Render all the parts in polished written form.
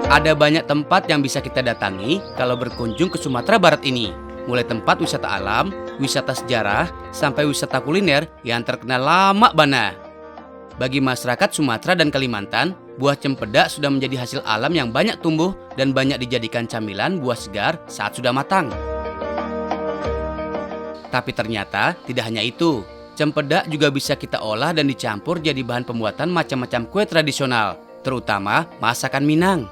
Ada banyak tempat yang bisa kita datangi kalau berkunjung ke Sumatera Barat ini. Mulai tempat wisata alam, wisata sejarah, sampai wisata kuliner yang terkenal lama bana. Bagi masyarakat Sumatera dan Kalimantan, buah cempedak sudah menjadi hasil alam yang banyak tumbuh dan banyak dijadikan camilan buah segar saat sudah matang. Tapi ternyata tidak hanya itu. Cempedak juga bisa kita olah dan dicampur jadi bahan pembuatan macam-macam kue tradisional, terutama masakan Minang.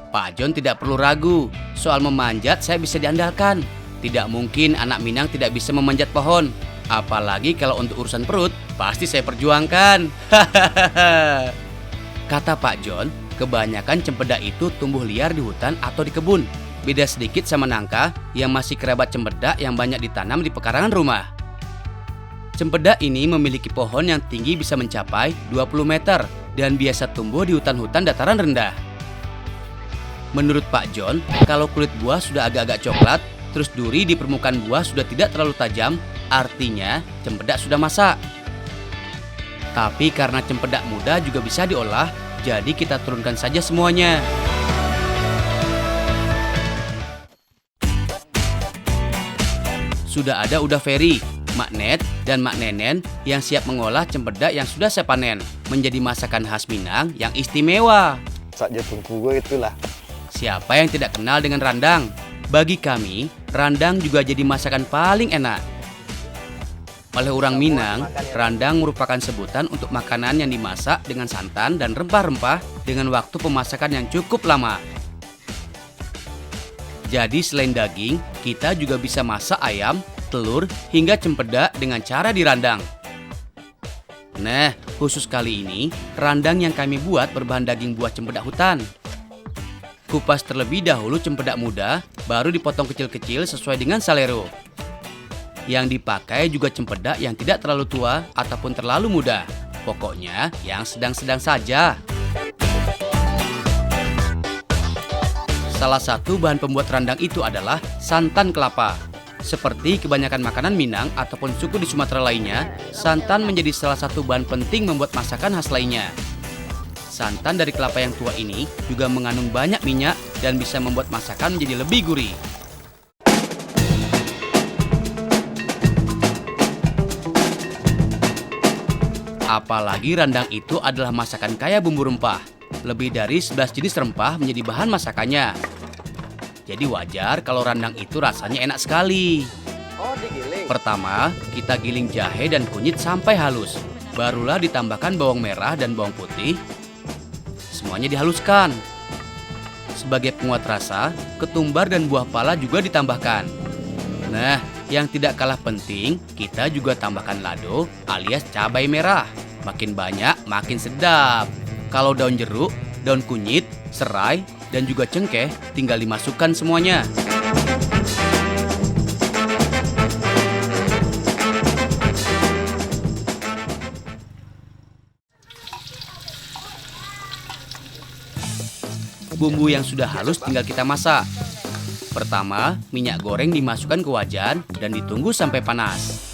Pak John tidak perlu ragu, soal memanjat saya bisa diandalkan. Tidak mungkin anak Minang tidak bisa memanjat pohon. Apalagi kalau untuk urusan perut, pasti saya perjuangkan. Kata Pak John, kebanyakan cempedak itu tumbuh liar di hutan atau di kebun. Beda sedikit sama nangka yang masih kerabat cempedak yang banyak ditanam di pekarangan rumah. Cempedak ini memiliki pohon yang tinggi bisa mencapai 20 meter dan biasa tumbuh di hutan-hutan dataran rendah. Menurut Pak John, kalau kulit buah sudah agak-agak coklat, terus duri di permukaan buah sudah tidak terlalu tajam, artinya cempedak sudah masak. Tapi karena cempedak muda juga bisa diolah, jadi kita turunkan saja semuanya. Sudah ada Uda Ferry, Mak Net, dan Mak Nenen yang siap mengolah cempedak yang sudah saya panen menjadi masakan khas Minang yang istimewa. Saja tungku gue itulah. Siapa yang tidak kenal dengan randang? Bagi kami, randang juga jadi masakan paling enak. Oleh orang Minang, randang merupakan sebutan untuk makanan yang dimasak dengan santan dan rempah-rempah dengan waktu pemasakan yang cukup lama. Jadi selain daging, kita juga bisa masak ayam, telur, hingga cempedak dengan cara dirandang. Nah, khusus kali ini, randang yang kami buat berbahan daging buah cempedak hutan. Kupas terlebih dahulu cempedak muda, baru dipotong kecil-kecil sesuai dengan selera. Yang dipakai juga cempedak yang tidak terlalu tua ataupun terlalu muda. Pokoknya yang sedang-sedang saja. Salah satu bahan pembuat randang itu adalah santan kelapa. Seperti kebanyakan makanan Minang ataupun suku di Sumatera lainnya, santan menjadi salah satu bahan penting membuat masakan khas lainnya. Santan dari kelapa yang tua ini juga mengandung banyak minyak dan bisa membuat masakan menjadi lebih gurih. Apalagi randang itu adalah masakan kaya bumbu rempah. Lebih dari 11 jenis rempah menjadi bahan masakannya. Jadi wajar kalau randang itu rasanya enak sekali. Oh, digiling. Pertama, kita giling jahe dan kunyit sampai halus. Barulah ditambahkan bawang merah dan bawang putih. Semuanya dihaluskan. Sebagai penguat rasa, ketumbar dan buah pala juga ditambahkan. Nah, yang tidak kalah penting, kita juga tambahkan lado alias cabai merah. Makin banyak, makin sedap. Kalau daun jeruk, daun kunyit, serai, dan juga cengkeh tinggal dimasukkan semuanya. Bumbu yang sudah halus tinggal kita masak. Pertama, minyak goreng dimasukkan ke wajan dan ditunggu sampai panas.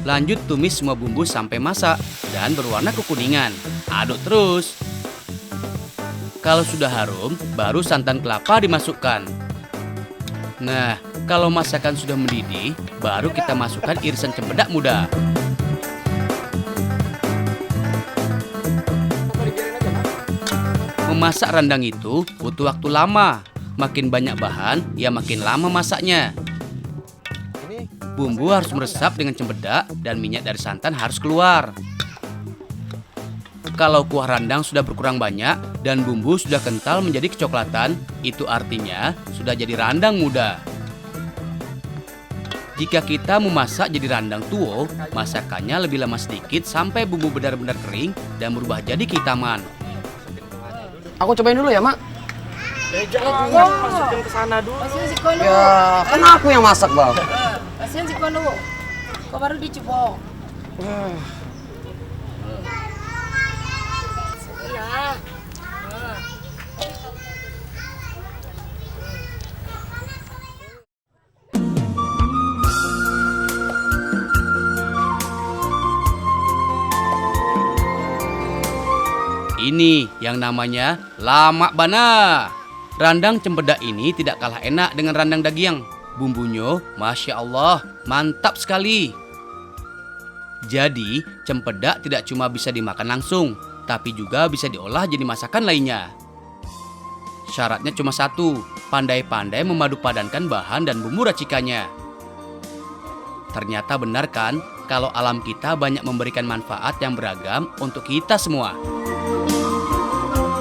Lanjut tumis semua bumbu sampai masak dan berwarna kekuningan. Aduk terus. Kalau sudah harum, baru santan kelapa dimasukkan. Nah, kalau masakan sudah mendidih, baru kita masukkan irisan cempedak muda. Memasak randang itu butuh waktu lama. Makin banyak bahan, ya makin lama masaknya. Bumbu harus meresap dengan cempedak dan minyak dari santan harus keluar. Kalau kuah randang sudah berkurang banyak dan bumbu sudah kental menjadi kecoklatan, itu artinya sudah jadi randang muda. Jika kita memasak jadi randang tuo, masakannya lebih lama sedikit sampai bumbu benar-benar kering dan berubah jadi kehitaman. Aku cobain dulu ya, Mak. Jangan masukin ke sana dulu. Masukin si kono. Ya, kan aku yang masak, Bang. Masukin si kono. Kau baru dicoba. Nah. Ini yang namanya lamak bana. Randang cempedak ini tidak kalah enak dengan randang daging. Bumbunya, Masya Allah, mantap sekali. Jadi, cempedak tidak cuma bisa dimakan langsung, tapi juga bisa diolah jadi masakan lainnya. Syaratnya cuma satu, pandai-pandai memadupadankan bahan dan bumbu racikannya. Ternyata benar kan, kalau alam kita banyak memberikan manfaat yang beragam untuk kita semua.